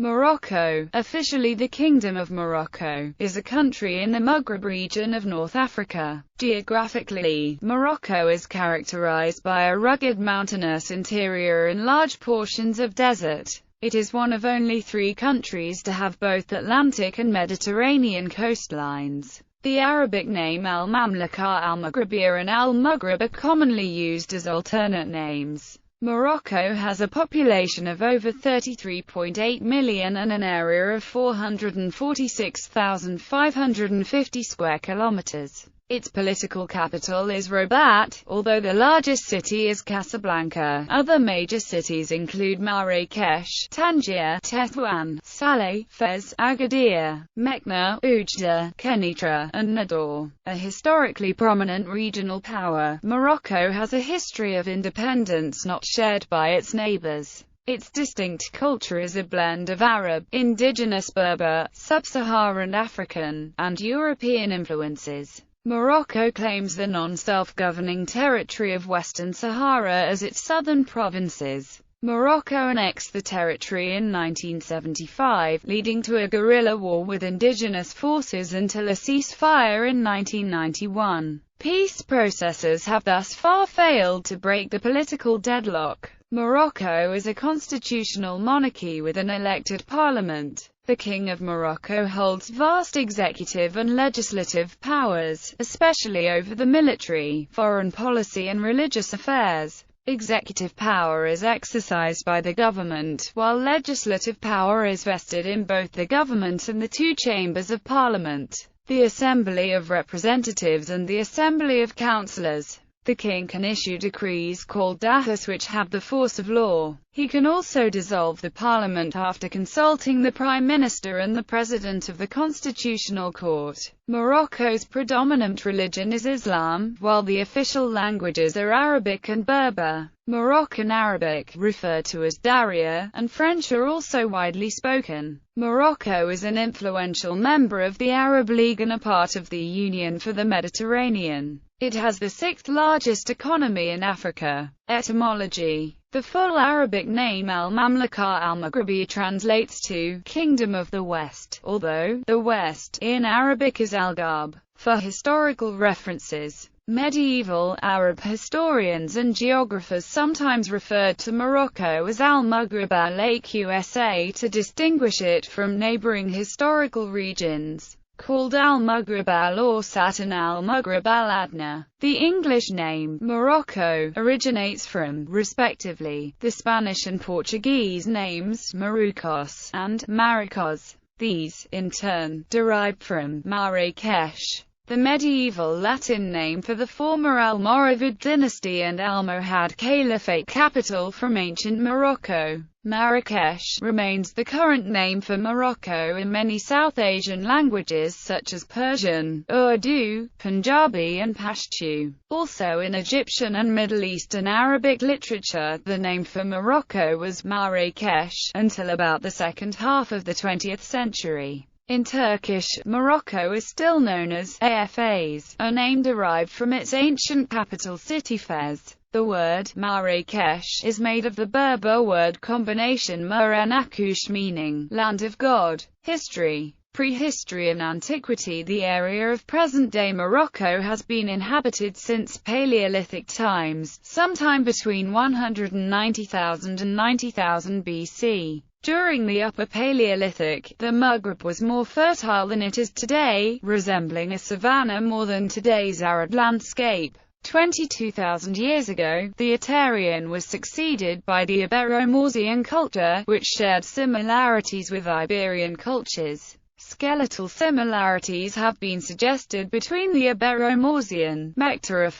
Morocco, officially the Kingdom of Morocco, is a country in the Maghreb region of North Africa. Geographically, Morocco is characterized by a rugged mountainous interior and large portions of desert. It is one of only 3 countries to have both Atlantic and Mediterranean coastlines. The Arabic name Al-Mamlaka Al-Maghribiya and Al-Maghrib are commonly used as alternate names. Morocco has a population of over 33.8 million and an area of 446,550 square kilometers. Its political capital is Rabat, although the largest city is Casablanca. Other major cities include Marrakech, Tangier, Tétouan, Salé, Fez, Agadir, Meknès, Oujda, Kenitra, and Nador. A historically prominent regional power, Morocco has a history of independence not shared by its neighbors. Its distinct culture is a blend of Arab, indigenous Berber, sub-Saharan African, and European influences. Morocco claims the non-self-governing territory of Western Sahara as its southern provinces. Morocco annexed the territory in 1975, leading to a guerrilla war with indigenous forces until a ceasefire in 1991. Peace processes have thus far failed to break the political deadlock. Morocco is a constitutional monarchy with an elected parliament. The King of Morocco holds vast executive and legislative powers, especially over the military, foreign policy and religious affairs. Executive power is exercised by the government, while legislative power is vested in both the government and the 2 chambers of parliament, the Assembly of Representatives and the Assembly of Councillors. The king can issue decrees called dahas which have the force of law. He can also dissolve the parliament after consulting the prime minister and the president of the constitutional court. Morocco's predominant religion is Islam, while the official languages are Arabic and Berber. Moroccan Arabic, referred to as Darija, and French are also widely spoken. Morocco is an influential member of the Arab League and a part of the Union for the Mediterranean. It has the 6th largest economy in Africa. Etymology. The full Arabic name Al-Mamlaka Al-Maghribiya translates to Kingdom of the West, although the West in Arabic is Al-Gharb. For historical references, medieval Arab historians and geographers sometimes referred to Morocco as Al-Maghrib al-Aqsa to distinguish it from neighboring historical regions, called Al-Maghrib al-Awsat and Al-Maghrib al-Adna. The English name, Morocco, originates from, respectively, the Spanish and Portuguese names, Marrucos, and Maricos. These, in turn, derived from, Marrakech, the medieval Latin name for the former Almoravid dynasty and Almohad Caliphate capital from ancient Morocco. Marrakech remains the current name for Morocco in many South Asian languages such as Persian, Urdu, Punjabi and Pashto. Also in Egyptian and Middle Eastern Arabic literature, the name for Morocco was Marrakech, until about the second half of the 20th century. In Turkish, Morocco is still known as Fez, a name derived from its ancient capital city Fez. The word Marrakech is made of the Berber word combination Muranakush meaning land of God. History. Prehistory and antiquity. The area of present-day Morocco has been inhabited since Paleolithic times, sometime between 190,000 and 90,000 BC. During the Upper Paleolithic, the Maghreb was more fertile than it is today, resembling a savanna more than today's arid landscape. 22,000 years ago, the Attribution was succeeded by the Ibero-Mauritanian culture, which shared similarities with Iberian cultures. Skeletal similarities have been suggested between the Ibero-Mauritanian, Mectera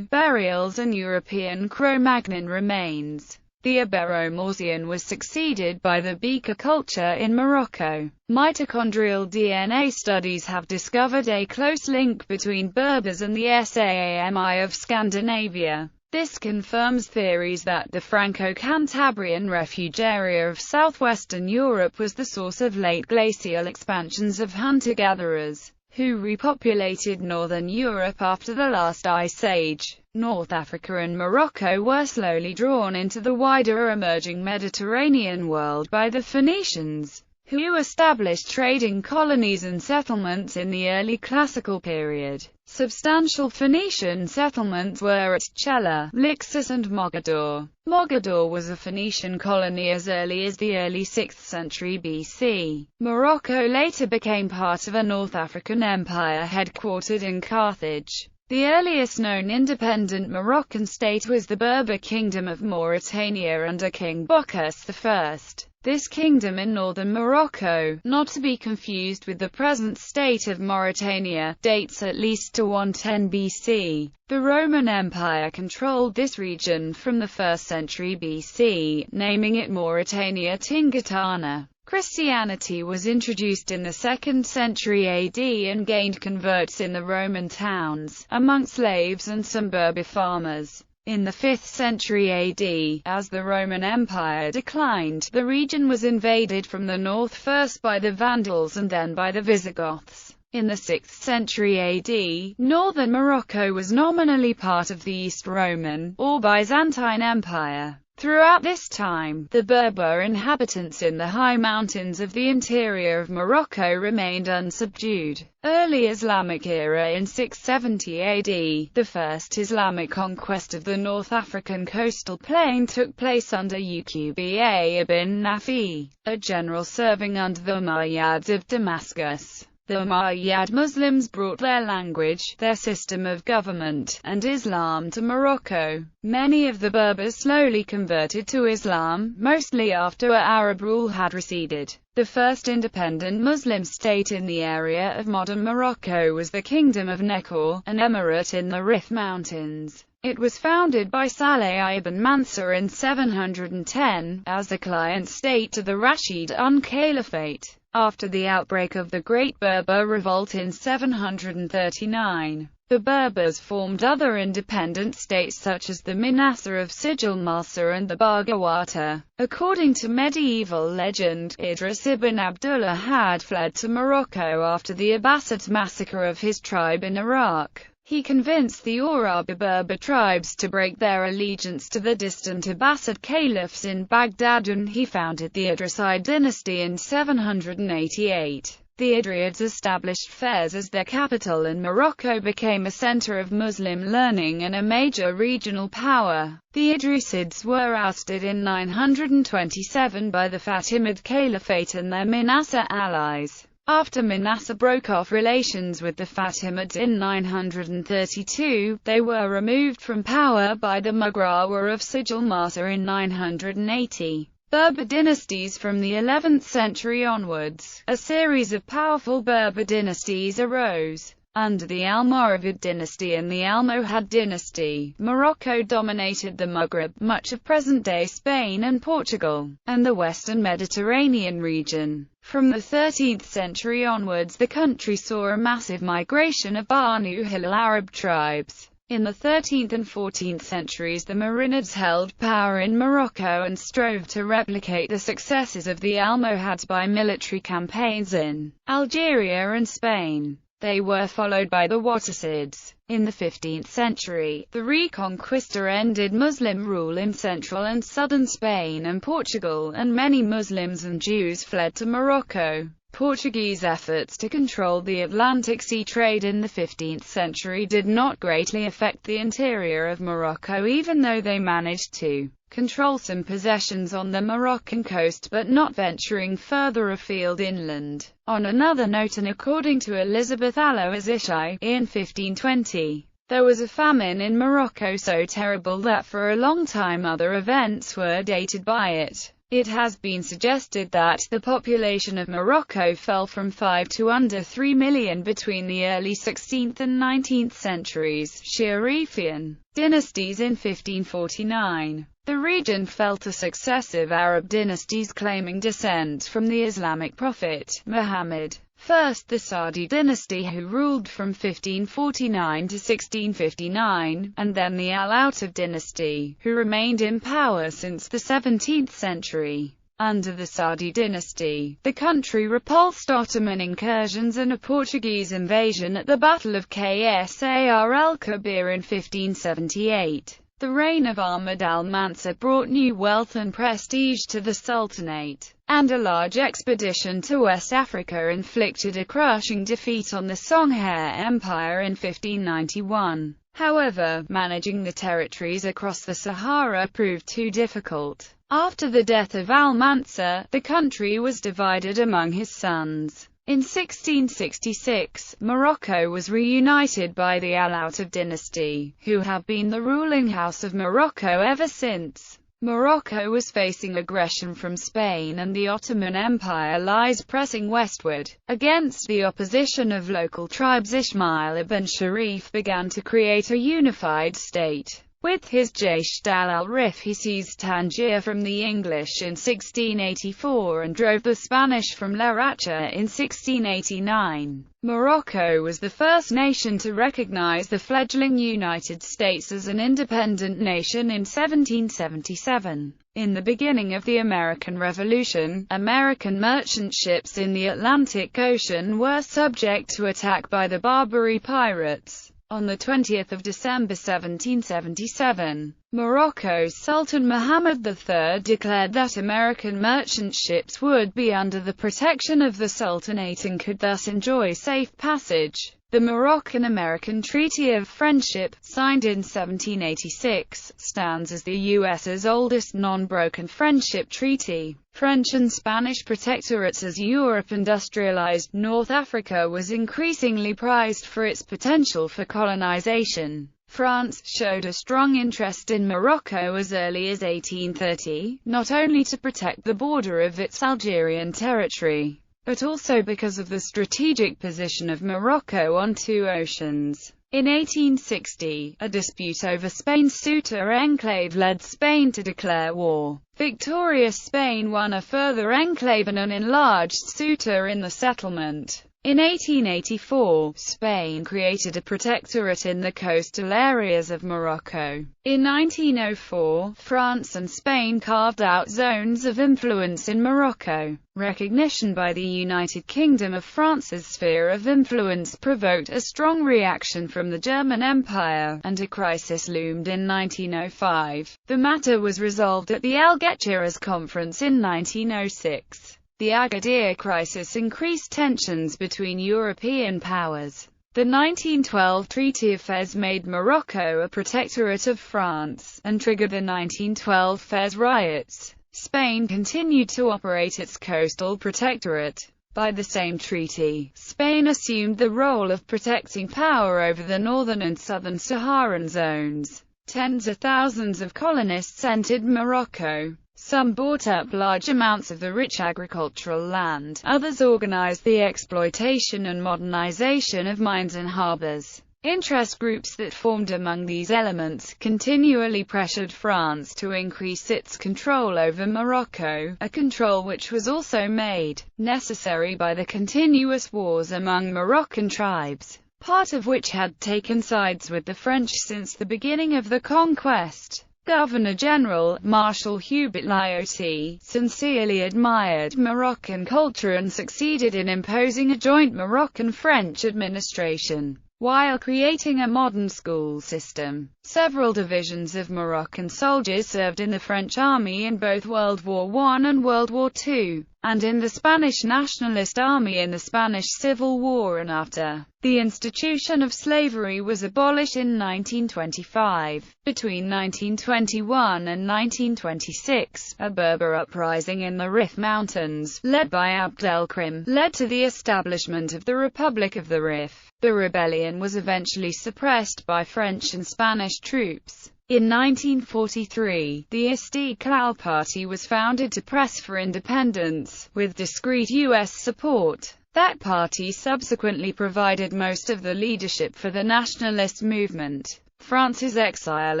burials and European Cro-Magnon remains. The Ibero-Mauritanian was succeeded by the Bekaa culture in Morocco. Mitochondrial DNA studies have discovered a close link between Berbers and the Saami of Scandinavia. This confirms theories that the Franco-Cantabrian refuge area of southwestern Europe was the source of late glacial expansions of hunter-gatherers. who repopulated northern Europe after the last ice age. North Africa and Morocco were slowly drawn into the wider emerging Mediterranean world by the Phoenicians, who established trading colonies and settlements in the early classical period. Substantial Phoenician settlements were at Chella, Lixus and Mogador. Mogador was a Phoenician colony as early as the early 6th century BC. Morocco later became part of a North African empire headquartered in Carthage. The earliest known independent Moroccan state was the Berber Kingdom of Mauritania under King Bocchus I. This kingdom in northern Morocco, not to be confused with the present state of Mauritania, dates at least to 110 BC. The Roman Empire controlled this region from the 1st century BC, naming it Mauritania Tingitana. Christianity was introduced in the 2nd century AD and gained converts in the Roman towns, among slaves and some Berber farmers. In the 5th century AD, as the Roman Empire declined, the region was invaded from the north first by the Vandals and then by the Visigoths. In the 6th century AD, northern Morocco was nominally part of the East Roman, or Byzantine Empire. Throughout this time, the Berber inhabitants in the high mountains of the interior of Morocco remained unsubdued. Early Islamic era in 670 AD, the first Islamic conquest of the North African coastal plain took place under Uqba ibn Nafi, a general serving under the Umayyads of Damascus. The Umayyad Muslims brought their language, their system of government, and Islam to Morocco. Many of the Berbers slowly converted to Islam, mostly after Arab rule had receded. The first independent Muslim state in the area of modern Morocco was the Kingdom of Nekor, an emirate in the Rif Mountains. It was founded by Saleh ibn Mansur in 710, as the client state to the Rashidun Caliphate. After the outbreak of the Great Berber Revolt in 739, the Berbers formed other independent states such as the Minasa of Sijil Malsa and the Bagawata. According to medieval legend, Idris ibn Abdullah had fled to Morocco after the Abbasid massacre of his tribe in Iraq. He convinced the Uraba Berber tribes to break their allegiance to the distant Abbasid caliphs in Baghdad, and he founded the Idriside dynasty in 788. The Idriids established Fez as their capital, and Morocco became a center of Muslim learning and a major regional power. The Idrisids were ousted in 927 by the Fatimid Caliphate and their Minasa allies. After Minasa broke off relations with the Fatimids in 932, they were removed from power by the Mughrawa of Sijil Marsa in 980. Berber dynasties from the 11th century onwards. A series of powerful Berber dynasties arose. Under the Almoravid dynasty and the Almohad dynasty, Morocco dominated the Maghreb, much of present-day Spain and Portugal, and the western Mediterranean region. From the 13th century onwards, the country saw a massive migration of Banu Hilal Arab tribes. In the 13th and 14th centuries, the Marinids held power in Morocco and strove to replicate the successes of the Almohads by military campaigns in Algeria and Spain. They were followed by the Wattasids. In the 15th century, the Reconquista ended Muslim rule in central and southern Spain and Portugal, and many Muslims and Jews fled to Morocco. Portuguese efforts to control the Atlantic sea trade in the 15th century did not greatly affect the interior of Morocco, even though they managed to control some possessions on the Moroccan coast but not venturing further afield inland. On another note, and according to Elizabeth Allo-Azishai, in 1520, there was a famine in Morocco so terrible that for a long time other events were dated by it. It has been suggested that the population of Morocco fell from 5 to under 3 million between the early 16th and 19th centuries, Sharifian dynasties in 1549. The region fell to successive Arab dynasties claiming descent from the Islamic prophet, Muhammad. First the Saadi dynasty, who ruled from 1549 to 1659, and then the Al-Autad dynasty, who remained in power since the 17th century. Under the Saudi dynasty, the country repulsed Ottoman incursions and a Portuguese invasion at the Battle of Qasr el-Kabir in 1578. The reign of Ahmad al-Mansur brought new wealth and prestige to the Sultanate, and a large expedition to West Africa inflicted a crushing defeat on the Songhae Empire in 1591. However, managing the territories across the Sahara proved too difficult. After the death of al-Mansur, the country was divided among his sons. In 1666, Morocco was reunited by the Alauited dynasty, who have been the ruling house of Morocco ever since. Morocco was facing aggression from Spain, and the Ottoman Empire lies pressing westward. Against the opposition of local tribes, Ismail ibn Sharif began to create a unified state. With his Jaysh al-Rif he seized Tangier from the English in 1684 and drove the Spanish from Laracha in 1689. Morocco was the first nation to recognize the fledgling United States as an independent nation in 1777. In the beginning of the American Revolution, American merchant ships in the Atlantic Ocean were subject to attack by the Barbary pirates. On 20 December 1777, Morocco's Sultan Muhammad III declared that American merchant ships would be under the protection of the Sultanate and could thus enjoy safe passage. The Moroccan-American Treaty of Friendship, signed in 1786, stands as the U.S.'s oldest non-broken friendship treaty. French and Spanish protectorates. As Europe industrialized, North Africa was increasingly prized for its potential for colonization. France showed a strong interest in Morocco as early as 1830, not only to protect the border of its Algerian territory, but also because of the strategic position of Morocco on two oceans. In 1860, a dispute over Spain's Ceuta enclave led Spain to declare war. Victorious Spain won a further enclave and an enlarged Ceuta in the settlement. In 1884, Spain created a protectorate in the coastal areas of Morocco. In 1904, France and Spain carved out zones of influence in Morocco. Recognition by the United Kingdom of France's sphere of influence provoked a strong reaction from the German Empire, and a crisis loomed in 1905. The matter was resolved at the Algeciras Conference in 1906. The Agadir crisis increased tensions between European powers. The 1912 Treaty of Fez made Morocco a protectorate of France, and triggered the 1912 Fez riots. Spain continued to operate its coastal protectorate. By the same treaty, Spain assumed the role of protecting power over the northern and southern Saharan zones. Tens of thousands of colonists entered Morocco. Some bought up large amounts of the rich agricultural land, others organized the exploitation and modernization of mines and harbors. Interest groups that formed among these elements continually pressured France to increase its control over Morocco, a control which was also made necessary by the continuous wars among Moroccan tribes, part of which had taken sides with the French since the beginning of the conquest. Governor-General, Marshal Hubert Lyautey, sincerely admired Moroccan culture and succeeded in imposing a joint Moroccan-French administration, while creating a modern school system. Several divisions of Moroccan soldiers served in the French army in both World War I and World War II, and in the Spanish Nationalist Army in the Spanish Civil War and after. The institution of slavery was abolished in 1925. Between 1921 and 1926, a Berber uprising in the Rif Mountains, led by Abd el-Krim, led to the establishment of the Republic of the Rif. The rebellion was eventually suppressed by French and Spanish troops. In 1943, the Istiqlal Party was founded to press for independence, with discreet U.S. support. That party subsequently provided most of the leadership for the nationalist movement. France's exile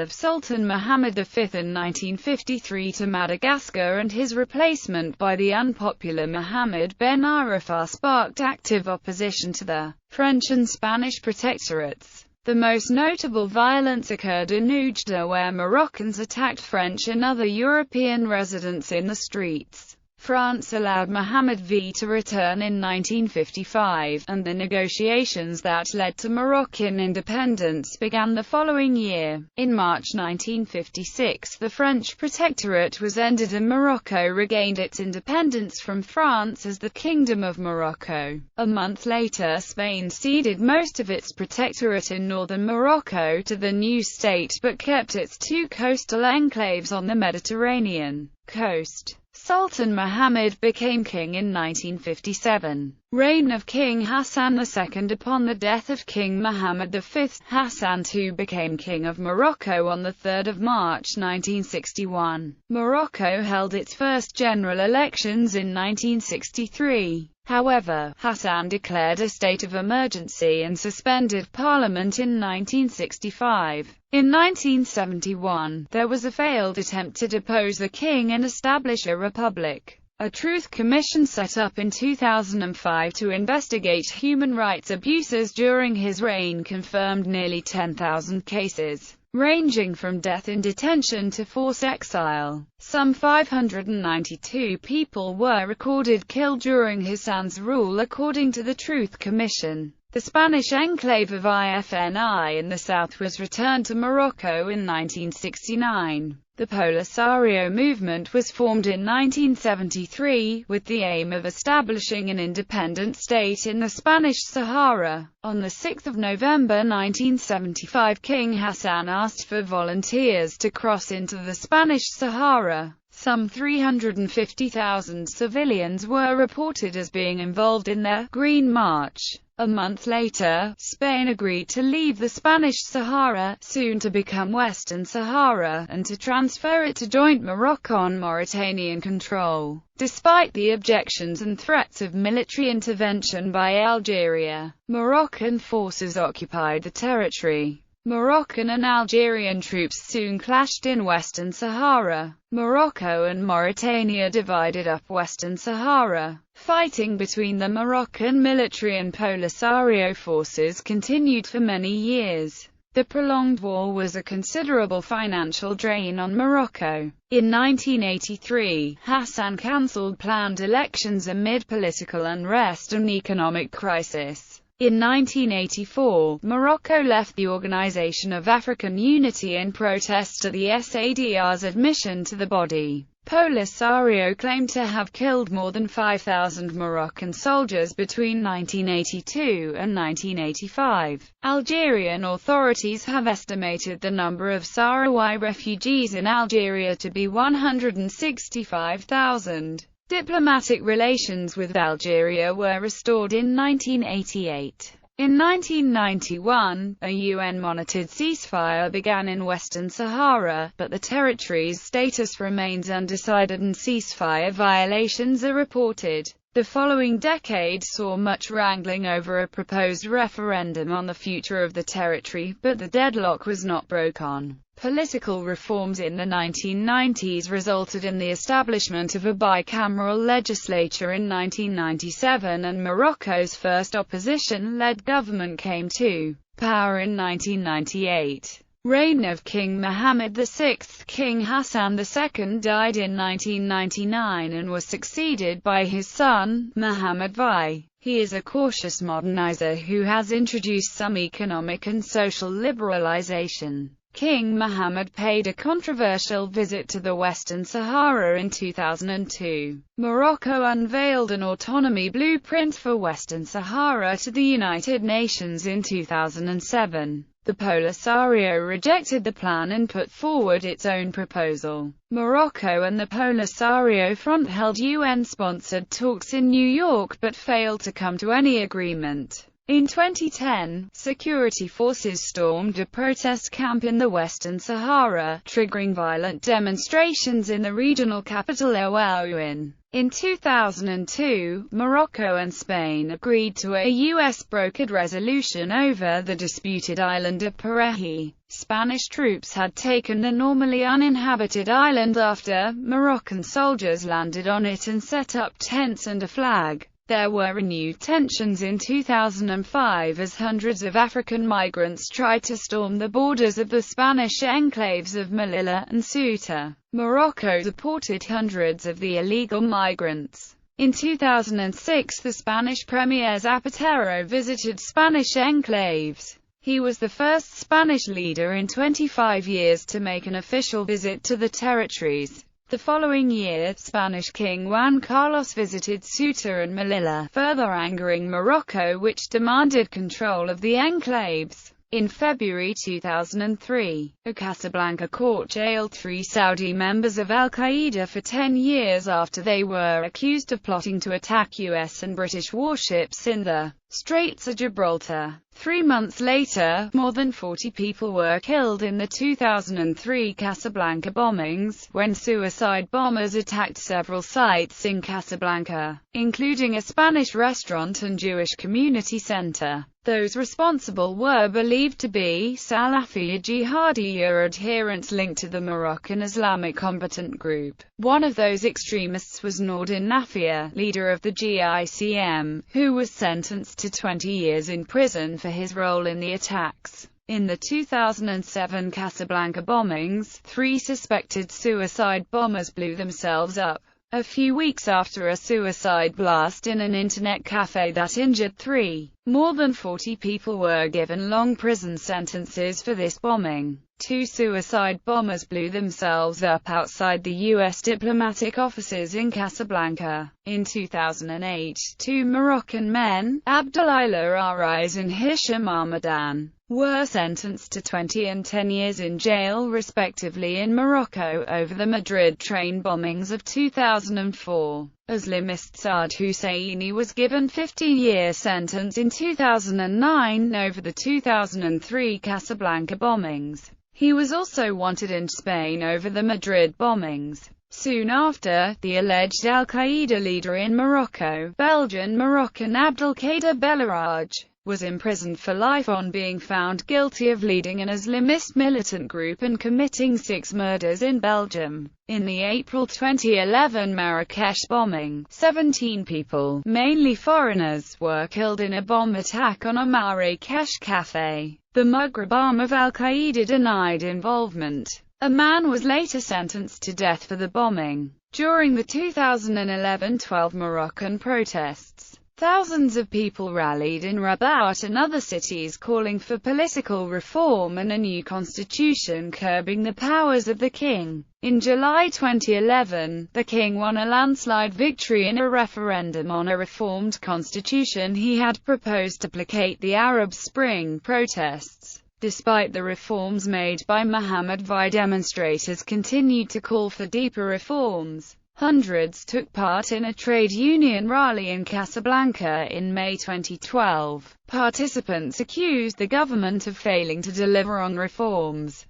of Sultan Muhammad V in 1953 to Madagascar and his replacement by the unpopular Mohammed Ben Arafat sparked active opposition to the French and Spanish protectorates. The most notable violence occurred in Oujda, where Moroccans attacked French and other European residents in the streets. France allowed Mohammed V to return in 1955, and the negotiations that led to Moroccan independence began the following year. In March 1956, the French protectorate was ended and Morocco regained its independence from France as the Kingdom of Morocco. A month later, Spain ceded most of its protectorate in northern Morocco to the new state, but kept its two coastal enclaves on the Mediterranean coast. Sultan Muhammad became king in 1957. Reign of King Hassan II. Upon the death of King Muhammad V, Hassan II became King of Morocco on 3 March 1961. Morocco held its first general elections in 1963. However, Hassan declared a state of emergency and suspended parliament in 1965. In 1971, there was a failed attempt to depose the king and establish a republic. A truth commission set up in 2005 to investigate human rights abuses during his reign confirmed nearly 10,000 cases, ranging from death in detention to forced exile. Some 592 people were recorded killed during Hassan's rule according to the Truth Commission. The Spanish enclave of Ifni in the south was returned to Morocco in 1969. The Polisario movement was formed in 1973, with the aim of establishing an independent state in the Spanish Sahara. On 6 November 1975, King Hassan asked for volunteers to cross into the Spanish Sahara. Some 350,000 civilians were reported as being involved in the Green March. A month later, Spain agreed to leave the Spanish Sahara, soon to become Western Sahara, and to transfer it to joint Moroccan-Mauritanian control. Despite the objections and threats of military intervention by Algeria, Moroccan forces occupied the territory. Moroccan and Algerian troops soon clashed in Western Sahara. Morocco and Mauritania divided up Western Sahara. Fighting between the Moroccan military and Polisario forces continued for many years. The prolonged war was a considerable financial drain on Morocco. In 1983, Hassan cancelled planned elections amid political unrest and economic crisis. In 1984, Morocco left the Organization of African Unity in protest to the SADR's admission to the body. Polisario claimed to have killed more than 5,000 Moroccan soldiers between 1982 and 1985. Algerian authorities have estimated the number of Sahrawi refugees in Algeria to be 165,000. Diplomatic relations with Algeria were restored in 1988. In 1991, a UN-monitored ceasefire began in Western Sahara, but the territory's status remains undecided and ceasefire violations are reported. The following decade saw much wrangling over a proposed referendum on the future of the territory, but the deadlock was not broken. Political reforms in the 1990s resulted in the establishment of a bicameral legislature in 1997, and Morocco's first opposition-led government came to power in 1998. Reign of King Mohammed VI. King Hassan II died in 1999 and was succeeded by his son, Mohammed V. He is a cautious modernizer who has introduced some economic and social liberalization. King Mohammed paid a controversial visit to the Western Sahara in 2002. Morocco unveiled an autonomy blueprint for Western Sahara to the United Nations in 2007. The Polisario rejected the plan and put forward its own proposal. Morocco and the Polisario Front held UN-sponsored talks in New York but failed to come to any agreement. In 2010, security forces stormed a protest camp in the Western Sahara, triggering violent demonstrations in the regional capital Ouarouane. In 2002, Morocco and Spain agreed to a US-brokered resolution over the disputed island of Parehi. Spanish troops had taken the normally uninhabited island after Moroccan soldiers landed on it and set up tents and a flag. There were renewed tensions in 2005 as hundreds of African migrants tried to storm the borders of the Spanish enclaves of Melilla and Ceuta. Morocco deported hundreds of the illegal migrants. In 2006, the Spanish Premier Zapatero visited Spanish enclaves. He was the first Spanish leader in 25 years to make an official visit to the territories. The following year, Spanish King Juan Carlos visited Ceuta and Melilla, further angering Morocco, which demanded control of the enclaves. In February 2003, a Casablanca court jailed 3 Saudi members of al-Qaeda for 10 years after they were accused of plotting to attack US and British warships in the Straits of Gibraltar. 3 months later, more than 40 people were killed in the 2003 Casablanca bombings, when suicide bombers attacked several sites in Casablanca, including a Spanish restaurant and Jewish community center. Those responsible were believed to be Salafi jihadi adherents linked to the Moroccan Islamic combatant group. One of those extremists was Nourdin Nafia, leader of the GICM, who was sentenced to 20 years in prison for his role in the attacks. In the 2007 Casablanca bombings, 3 suspected suicide bombers blew themselves up a few weeks after a suicide blast in an internet cafe that injured 3. More than 40 people were given long prison sentences for this bombing. 2 suicide bombers blew themselves up outside the U.S. diplomatic offices in Casablanca. In 2008, 2 Moroccan men, Abdelilah Arais and Hisham Ahmadan, were sentenced to 20 and 10 years in jail respectively in Morocco over the Madrid train bombings of 2004. Islamist Saad Husseini was given a 15-year sentence in 2009 over the 2003 Casablanca bombings. He was also wanted in Spain over the Madrid bombings. Soon after, the alleged al-Qaeda leader in Morocco, Belgian-Moroccan Abdelkader Belraj, was imprisoned for life on being found guilty of leading an Islamist militant group and committing 6 murders in Belgium. In the April 2011 Marrakesh bombing, 17 people, mainly foreigners, were killed in a bomb attack on a Marrakesh cafe. The Maghreb arm of al-Qaeda denied involvement. A man was later sentenced to death for the bombing. During the 2011-12 Moroccan protests, thousands of people rallied in Rabat and other cities calling for political reform and a new constitution curbing the powers of the king. In July 2011, the king won a landslide victory in a referendum on a reformed constitution he had proposed to placate the Arab Spring protests. Despite the reforms made by Mohammed VI, demonstrators continued to call for deeper reforms. Hundreds took part in a trade union rally in Casablanca in May 2012. Participants accused the government of failing to deliver on reforms.